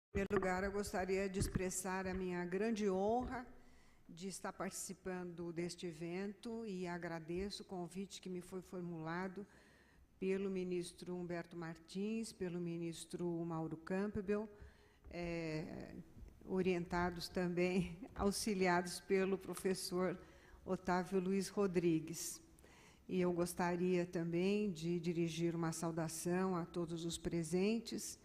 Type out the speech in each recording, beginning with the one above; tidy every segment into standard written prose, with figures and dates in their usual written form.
Em primeiro lugar, eu gostaria de expressar a minha grande honra de estar participando deste evento e agradeço o convite que me foi formulado pelo ministro Humberto Martins, pelo ministro Mauro Campbell, orientados também, auxiliados pelo professor Otávio Luiz Rodrigues. E eu gostaria também de dirigir uma saudação a todos os presentes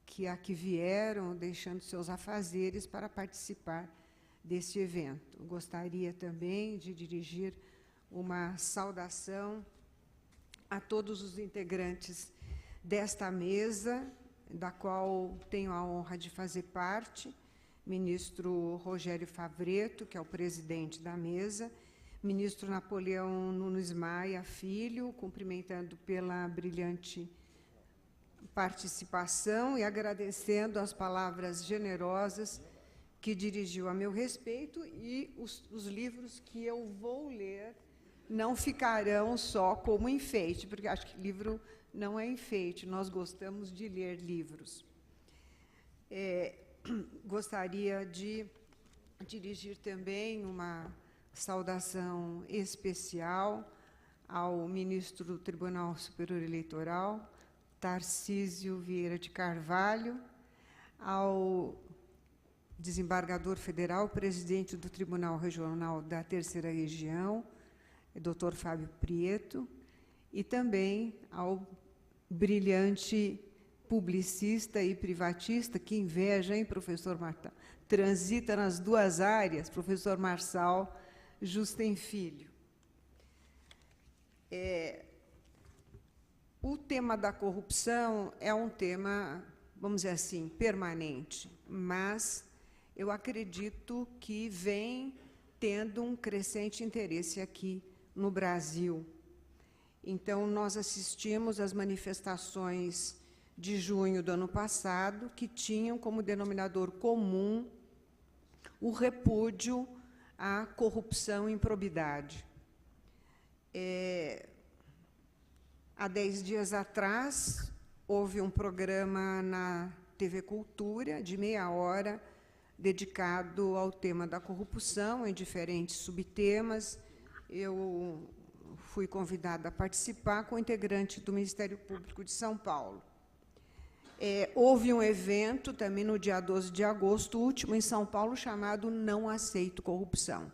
que aqui vieram, deixando seus afazeres para participar deste evento. Gostaria também de dirigir uma saudação a todos os integrantes desta mesa, da qual tenho a honra de fazer parte, ministro Rogério Favretto, que é o presidente da mesa, ministro Napoleão Nunes Maia Filho, cumprimentando pela brilhante participação e agradecendo as palavras generosas que dirigiu a meu respeito, e os livros que eu vou ler não ficarão só como enfeite, porque acho que livro não é enfeite, nós gostamos de ler livros. Gostaria de dirigir também uma saudação especial ao ministro do Tribunal Superior Eleitoral, Tarcísio Vieira de Carvalho, ao desembargador federal, presidente do Tribunal Regional da Terceira Região, Dr. Fábio Prieto, e também ao brilhante publicista e privatista, que inveja, hein, professor Martão? Transita nas duas áreas, professor Marçal Justen Filho. O tema da corrupção é um tema, vamos dizer assim, permanente, mas eu acredito que vem tendo um crescente interesse aqui no Brasil. Então, nós assistimos às manifestações de junho do ano passado, que tinham como denominador comum o repúdio à corrupção e improbidade. Há 10 dias atrás, houve um programa na TV Cultura, de meia hora, dedicado ao tema da corrupção, em diferentes subtemas. Eu fui convidada a participar com o integrante do Ministério Público de São Paulo. Houve um evento, também no dia 12 de agosto, último, em São Paulo, chamado Não Aceito Corrupção.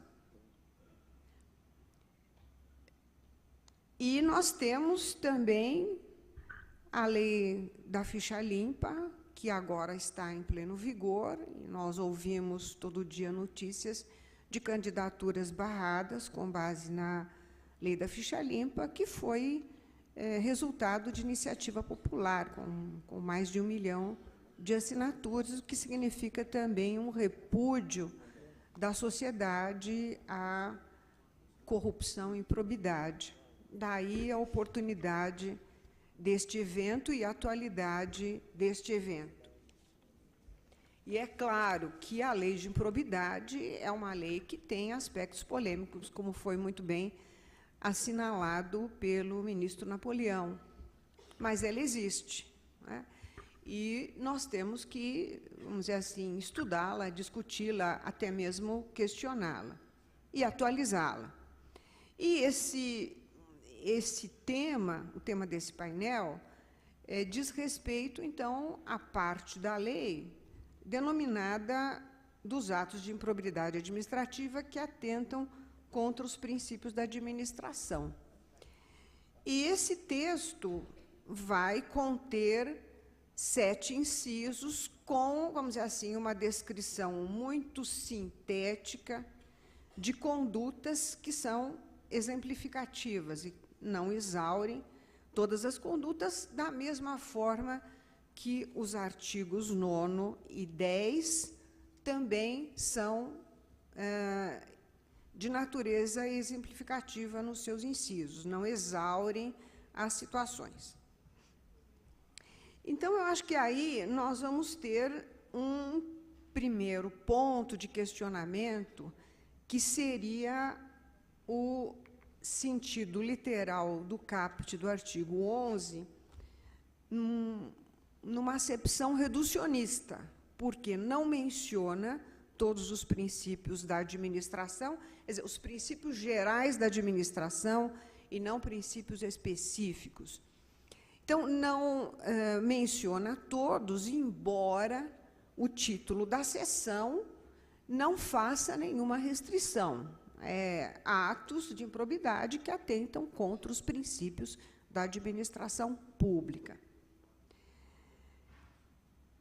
E nós temos também a lei da ficha limpa, que agora está em pleno vigor, e nós ouvimos todo dia notícias de candidaturas barradas com base na lei da ficha limpa, que foi resultado de iniciativa popular, com mais de 1 milhão de assinaturas, o que significa também um repúdio da sociedade à corrupção e improbidade. Daí a oportunidade deste evento e a atualidade deste evento. E é claro que a lei de improbidade é uma lei que tem aspectos polêmicos, como foi muito bem assinalado pelo ministro Napoleão, mas ela existe, né? E nós temos que, vamos dizer assim, estudá-la, discuti-la, até mesmo questioná-la e atualizá-la. E esse tema, o tema desse painel, diz respeito, então, à parte da lei denominada dos atos de improbidade administrativa que atentam contra os princípios da administração. E esse texto vai conter 7 incisos com, vamos dizer assim, uma descrição muito sintética de condutas que são exemplificativas e não exaurem todas as condutas, da mesma forma que os artigos 9º e 10 também são de natureza exemplificativa nos seus incisos, não exaurem as situações. Então, eu acho que aí nós vamos ter um primeiro ponto de questionamento, que seria o sentido literal do caput do artigo 11, numa acepção reducionista, porque não menciona todos os princípios da administração, quer dizer, os princípios gerais da administração e não princípios específicos. Então, não menciona todos, embora o título da seção não faça nenhuma restrição. Atos de improbidade que atentam contra os princípios da administração pública.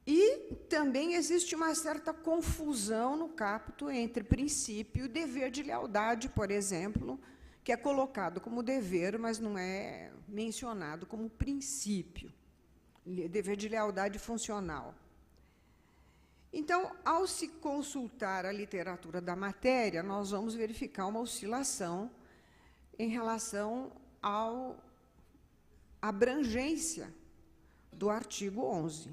E também existe uma certa confusão no caput entre princípio e dever de lealdade, por exemplo, que é colocado como dever, mas não é mencionado como princípio, dever de lealdade funcional. Então, ao se consultar a literatura da matéria, nós vamos verificar uma oscilação em relação à abrangência do artigo 11.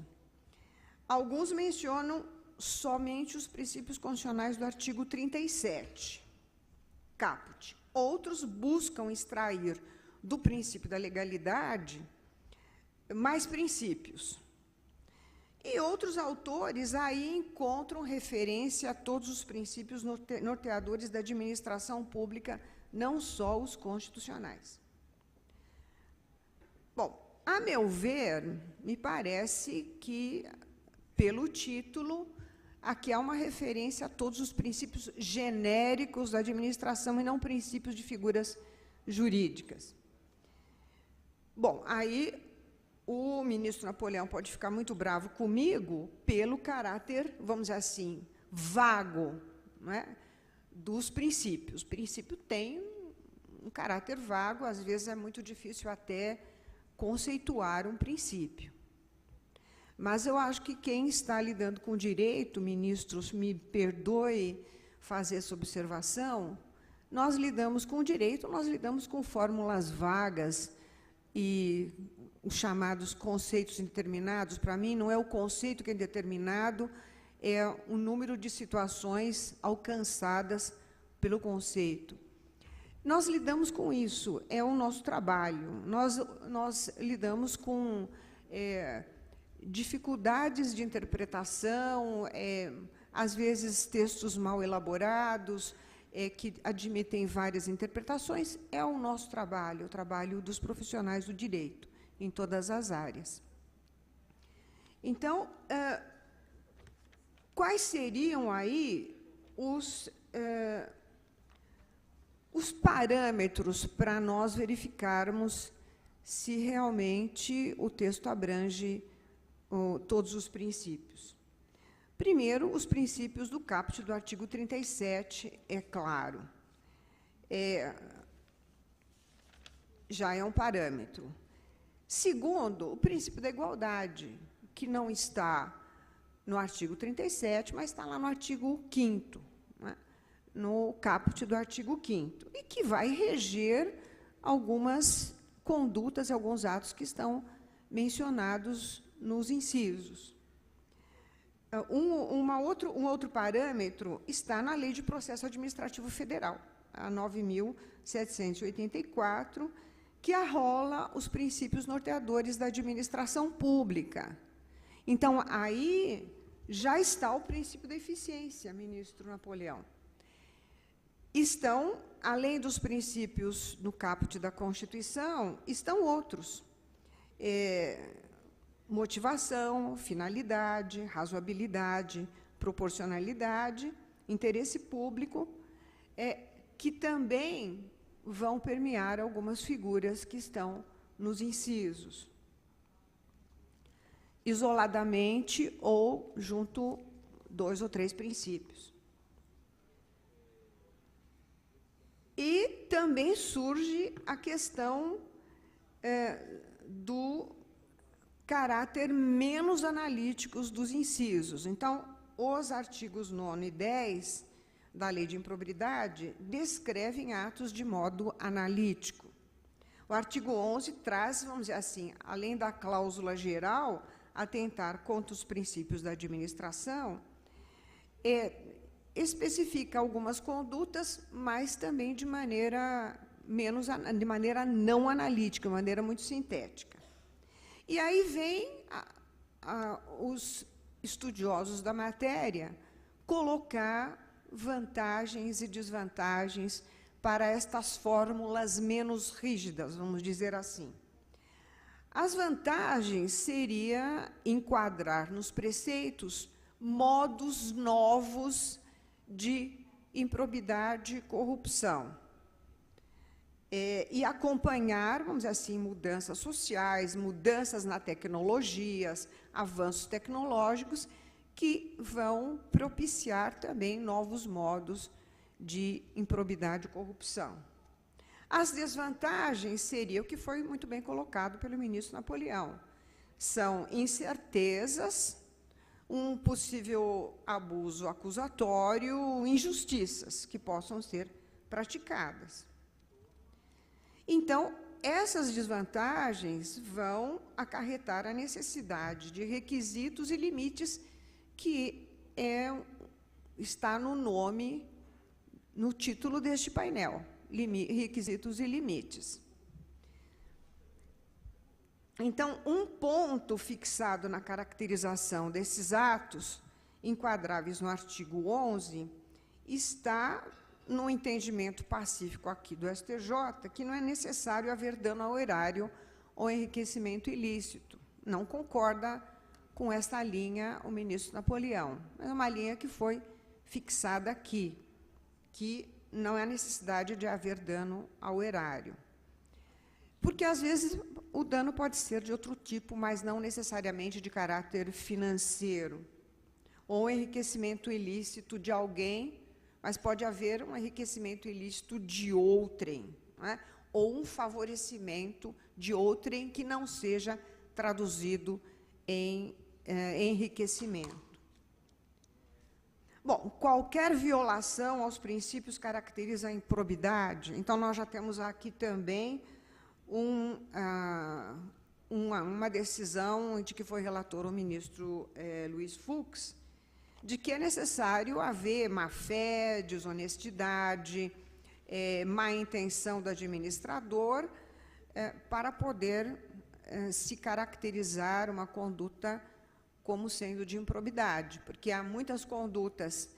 Alguns mencionam somente os princípios constitucionais do artigo 37, caput. Outros buscam extrair do princípio da legalidade mais princípios. E outros autores aí encontram referência a todos os princípios norteadores da administração pública, não só os constitucionais. Bom, a meu ver, me parece que, pelo título, aqui há uma referência a todos os princípios genéricos da administração e não princípios de figuras jurídicas. Bom, aí o ministro Napoleão pode ficar muito bravo comigo pelo caráter, vamos dizer assim, vago, não é, dos princípios. O princípio tem um caráter vago, às vezes é muito difícil até conceituar um princípio. Mas eu acho que quem está lidando com direito, ministros, me perdoe fazer essa observação, nós lidamos com direito, nós lidamos com fórmulas vagas e os chamados conceitos indeterminados. Para mim, não é o conceito que é indeterminado, é o número de situações alcançadas pelo conceito. Nós lidamos com isso, é o nosso trabalho. Nós lidamos com dificuldades de interpretação, às vezes textos mal elaborados, que admitem várias interpretações. É o nosso trabalho, o trabalho dos profissionais do direito, em todas as áreas. Então, quais seriam aí os parâmetros para nós verificarmos se realmente o texto abrange todos os princípios? Primeiro, os princípios do caput do artigo 37, é claro. Já é um parâmetro. Segundo, o princípio da igualdade, que não está no artigo 37, mas está lá no artigo 5º, né, no caput do artigo 5º, e que vai reger algumas condutas e alguns atos que estão mencionados nos incisos. Um outro parâmetro está na Lei de Processo Administrativo Federal, a 9.784, que arrola os princípios norteadores da administração pública. Então, aí já está o princípio da eficiência, ministro Napoleão. Estão, além dos princípios do caput da Constituição, estão outros. Motivação, finalidade, razoabilidade, proporcionalidade, interesse público, que também vão permear algumas figuras que estão nos incisos, isoladamente ou junto 2 ou 3 princípios. E também surge a questão do caráter menos analíticos dos incisos. Então, os artigos 9 e 10 da Lei de Improbidade descrevem atos de modo analítico. O artigo 11 traz, vamos dizer assim, além da cláusula geral, atentar contra os princípios da administração, especifica algumas condutas, mas também de maneira não analítica, de maneira muito sintética. E aí vem estudiosos da matéria colocar vantagens e desvantagens para estas fórmulas menos rígidas, vamos dizer assim. As vantagens seria enquadrar nos preceitos modos novos de improbidade e corrupção, e acompanhar, vamos dizer assim, mudanças sociais, mudanças na tecnologias, avanços tecnológicos que vão propiciar também novos modos de improbidade e corrupção. As desvantagens seria o que foi muito bem colocado pelo ministro Napoleão. São incertezas, um possível abuso acusatório, injustiças que possam ser praticadas. Então, essas desvantagens vão acarretar a necessidade de requisitos e limites que está no nome, no título deste painel, requisitos e limites. Então, um ponto fixado na caracterização desses atos, enquadráveis no artigo 11, está no entendimento pacífico aqui do STJ, que não é necessário haver dano ao erário ou enriquecimento ilícito. Não concorda com esta linha o ministro Napoleão, mas é uma linha que foi fixada aqui, que não há necessidade de haver dano ao erário. Porque, às vezes, o dano pode ser de outro tipo, mas não necessariamente de caráter financeiro, ou enriquecimento ilícito de alguém, mas pode haver um enriquecimento ilícito de outrem, não é? Ou um favorecimento de outrem que não seja traduzido em enriquecimento. Bom, qualquer violação aos princípios caracteriza a improbidade. Então, nós já temos aqui também uma decisão de que foi relator o ministro Luiz Fux, de que é necessário haver má-fé, desonestidade, má intenção do administrador, para poder se caracterizar uma conduta como sendo de improbidade, porque há muitas condutas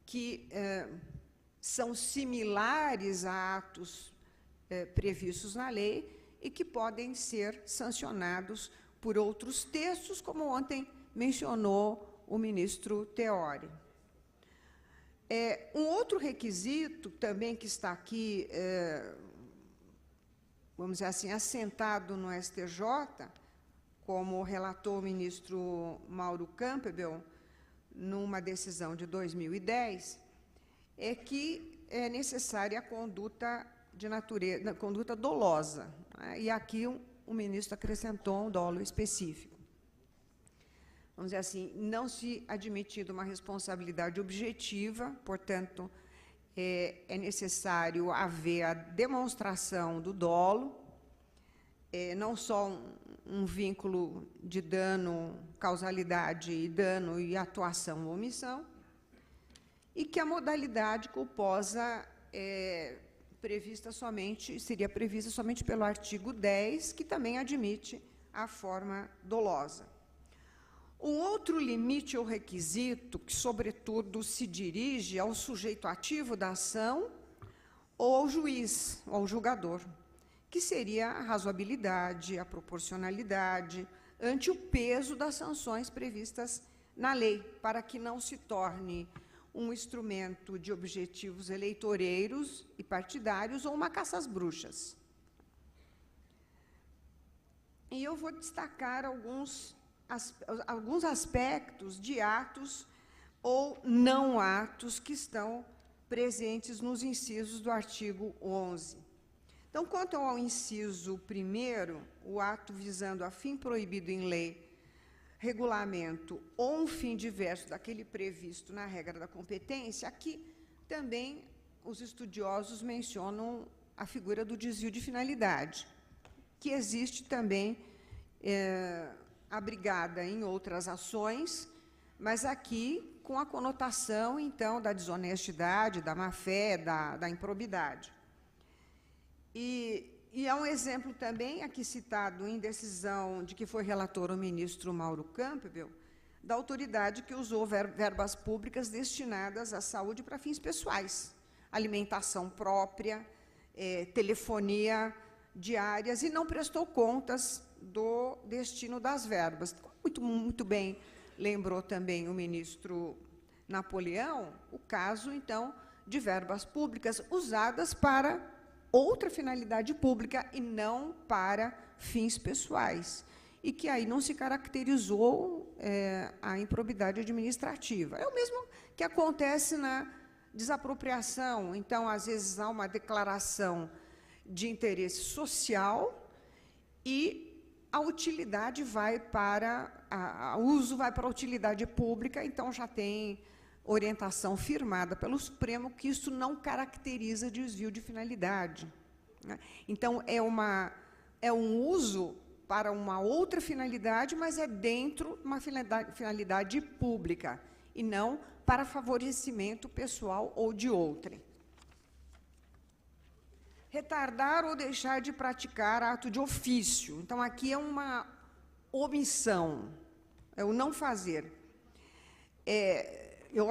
que são similares a atos previstos na lei e que podem ser sancionados por outros textos, como ontem mencionou o ministro Teori. Um outro requisito também que está aqui, vamos dizer assim, assentado no STJ, como relatou o ministro Mauro Campbell, numa decisão de 2010, é que é necessária a conduta de natureza, conduta dolosa, né? E aqui o ministro acrescentou um dolo específico. Vamos dizer assim, não se admitindo uma responsabilidade objetiva, portanto, é necessário haver a demonstração do dolo, não só um vínculo de dano, causalidade e dano e atuação ou omissão, e que a modalidade culposa seria prevista somente pelo artigo 10, que também admite a forma dolosa. Um outro limite ou requisito, que, sobretudo, se dirige ao sujeito ativo da ação ou ao juiz, ou ao julgador, que seria a razoabilidade, a proporcionalidade, ante o peso das sanções previstas na lei, para que não se torne um instrumento de objetivos eleitoreiros e partidários ou uma caça às bruxas. E eu vou destacar alguns aspectos de atos ou não atos que estão presentes nos incisos do artigo 11. Então, quanto ao inciso 1º, o ato visando a fim proibido em lei, regulamento ou um fim diverso daquele previsto na regra da competência, aqui também os estudiosos mencionam a figura do desvio de finalidade, que existe também abrigada em outras ações, mas aqui com a conotação, então, da desonestidade, da má-fé, da improbidade. E há um exemplo também, aqui citado em decisão de que foi relator o ministro Mauro Campbell, da autoridade que usou verbas públicas destinadas à saúde para fins pessoais, alimentação própria, telefonia diárias, e não prestou contas do destino das verbas. Muito bem lembrou também o ministro Napoleão o caso, então, de verbas públicas usadas para outra finalidade pública e não para fins pessoais, e que aí não se caracterizou a improbidade administrativa. É o mesmo que acontece na desapropriação. Então, às vezes, há uma declaração de interesse social e a utilidade vai para o uso vai para a utilidade pública, então já tem orientação firmada pelo Supremo que isso não caracteriza desvio de finalidade, né? Então, é um uso para uma outra finalidade, mas é dentro de uma finalidade pública, e não para favorecimento pessoal ou de outrem. Retardar ou deixar de praticar ato de ofício. Então, aqui é uma omissão, é o não fazer.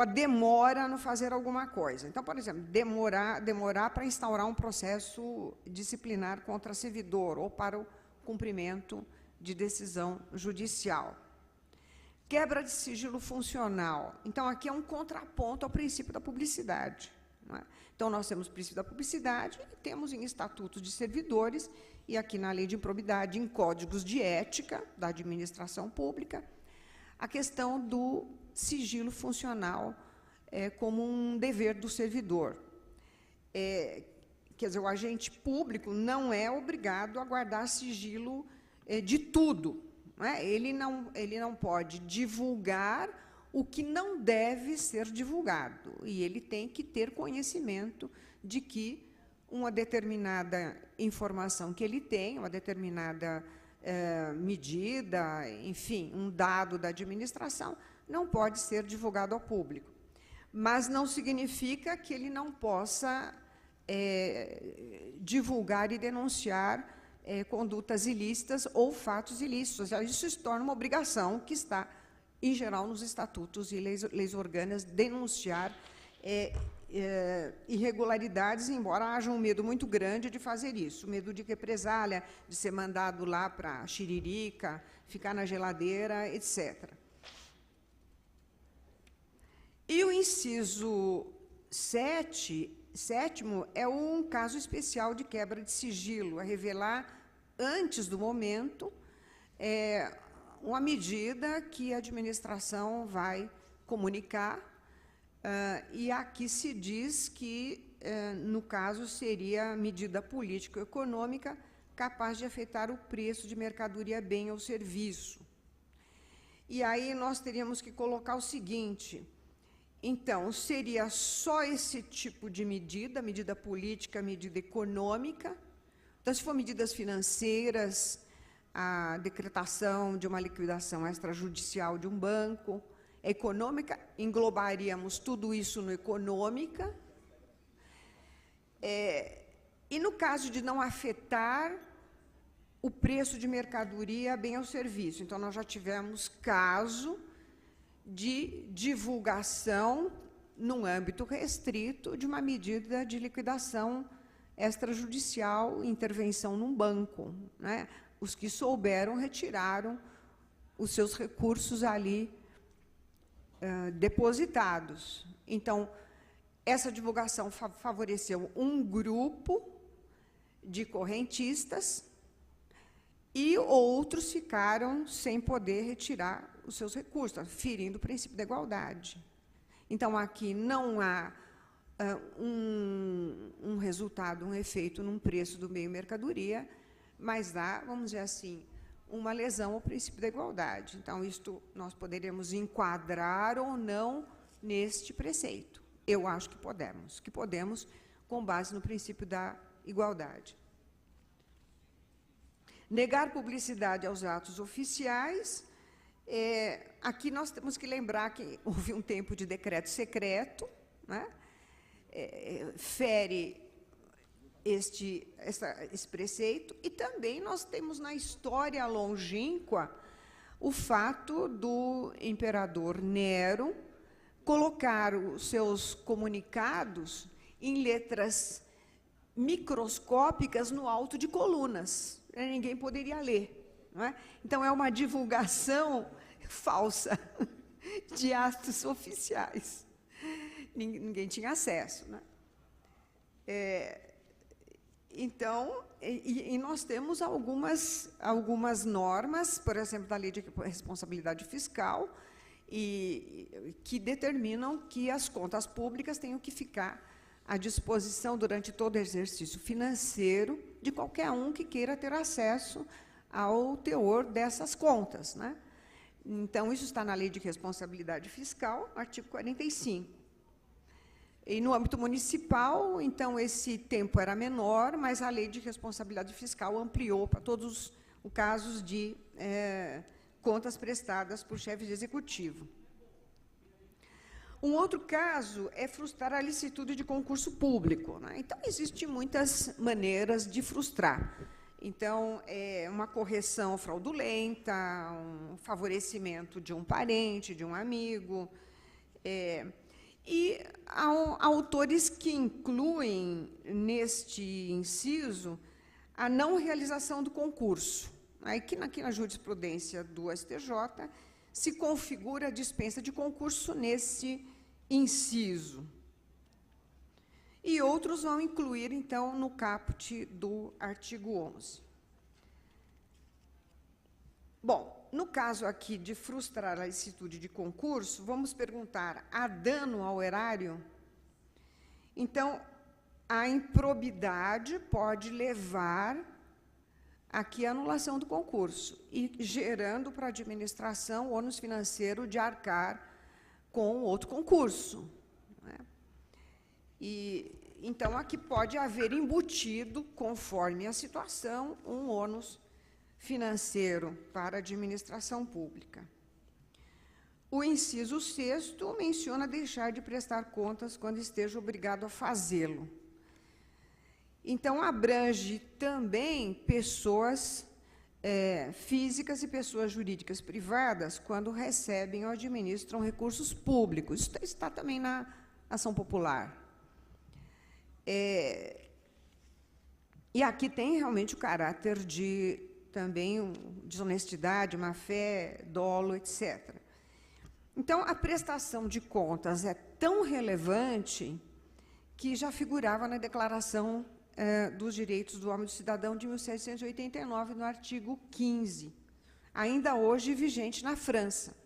A demora no fazer alguma coisa. Então, por exemplo, demorar para instaurar um processo disciplinar contra servidor ou para o cumprimento de decisão judicial. Quebra de sigilo funcional. Então, aqui é um contraponto ao princípio da publicidade, não é? Então, nós temos o princípio da publicidade e temos em estatutos de servidores, e aqui na lei de improbidade, em códigos de ética da administração pública, a questão do sigilo funcional como um dever do servidor. Quer dizer, o agente público não é obrigado a guardar sigilo de tudo, não é? Ele não pode divulgar o que não deve ser divulgado, e ele tem que ter conhecimento de que uma determinada informação que ele tem, uma determinada medida, enfim, um dado da administração, não pode ser divulgado ao público. Mas não significa que ele não possa divulgar e denunciar condutas ilícitas ou fatos ilícitos. Isso se torna uma obrigação que está, em geral, nos estatutos e leis orgânicas, denunciar irregularidades, embora haja um medo muito grande de fazer isso, medo de represália, de ser mandado lá para Xiririca, ficar na geladeira, etc. E o inciso 7º é um caso especial de quebra de sigilo, a revelar, antes do momento, uma medida que a administração vai comunicar, e aqui se diz que, no caso, seria medida político-econômica capaz de afetar o preço de mercadoria, bem ou serviço. E aí nós teríamos que colocar o seguinte: então, seria só esse tipo de medida política, medida econômica. Então, se for medidas financeiras, a decretação de uma liquidação extrajudicial de um banco, econômica, englobaríamos tudo isso no econômica. E, no caso de não afetar o preço de mercadoria, bem ou serviço, então, nós já tivemos caso de divulgação, num âmbito restrito, de uma medida de liquidação extrajudicial, intervenção num banco, né? Os que souberam retiraram os seus recursos ali depositados. Então, essa divulgação favoreceu um grupo de correntistas e outros ficaram sem poder retirar os seus recursos, ferindo o princípio da igualdade. Então, aqui não há um resultado, um efeito num preço do meio mercadoria, mas há, vamos dizer assim, uma lesão ao princípio da igualdade. Então, isto nós poderíamos enquadrar ou não neste preceito. Eu acho que podemos, com base no princípio da igualdade. Negar publicidade aos atos oficiais. Aqui nós temos que lembrar que houve um tempo de decreto secreto, né? Fere esse preceito, e também nós temos na história longínqua o fato do imperador Nero colocar os seus comunicados em letras microscópicas no alto de colunas. Ninguém poderia ler. Não é? Então, é uma divulgação falsa de atos oficiais. Ninguém tinha acesso. Né? Então, nós temos algumas normas, por exemplo, da Lei de Responsabilidade Fiscal, que determinam que as contas públicas tenham que ficar à disposição durante todo o exercício financeiro de qualquer um que queira ter acesso ao teor dessas contas. Né? Então, isso está na Lei de Responsabilidade Fiscal, artigo 45. E, no âmbito municipal, então, esse tempo era menor, mas a Lei de Responsabilidade Fiscal ampliou para todos os casos de contas prestadas por chefes de executivo. Um outro caso é frustrar a licitude de concurso público. Né? Então, existem muitas maneiras de frustrar. Então, uma correção fraudulenta, um favorecimento de um parente, de um amigo. E há autores que incluem neste inciso a não realização do concurso. Aqui na jurisprudência do STJ se configura a dispensa de concurso nesse inciso. E outros vão incluir, então, no caput do artigo 11. Bom, no caso aqui de frustrar a licitude de concurso, vamos perguntar: há dano ao erário? Então, a improbidade pode levar aqui a anulação do concurso, e gerando para a administração o ônus financeiro de arcar com outro concurso. Né? Então, aqui pode haver embutido, conforme a situação, um ônus financeiro para a administração pública. O inciso 6º menciona deixar de prestar contas quando esteja obrigado a fazê-lo. Então, abrange também pessoas físicas e pessoas jurídicas privadas quando recebem ou administram recursos públicos. Isso está também na ação popular. E aqui tem realmente o caráter de também desonestidade, má-fé, dolo, etc. Então, a prestação de contas é tão relevante que já figurava na Declaração dos Direitos do Homem e do Cidadão de 1789, no artigo 15, ainda hoje vigente na França.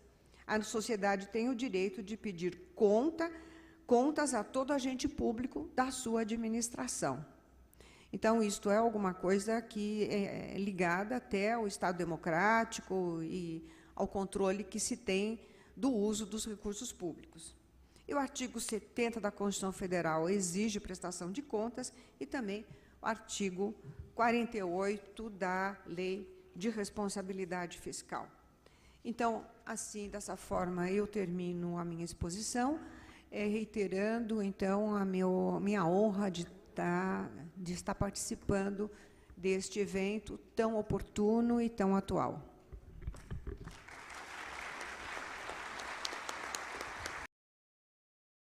A sociedade tem o direito de pedir contas a todo agente público da sua administração. Então, isto é alguma coisa que é ligada até ao Estado democrático e ao controle que se tem do uso dos recursos públicos. E o artigo 70 da Constituição Federal exige prestação de contas, e também o artigo 48 da Lei de Responsabilidade Fiscal. Então, assim, dessa forma, eu termino a minha exposição, reiterando, então, a minha honra de estar participando deste evento tão oportuno e tão atual.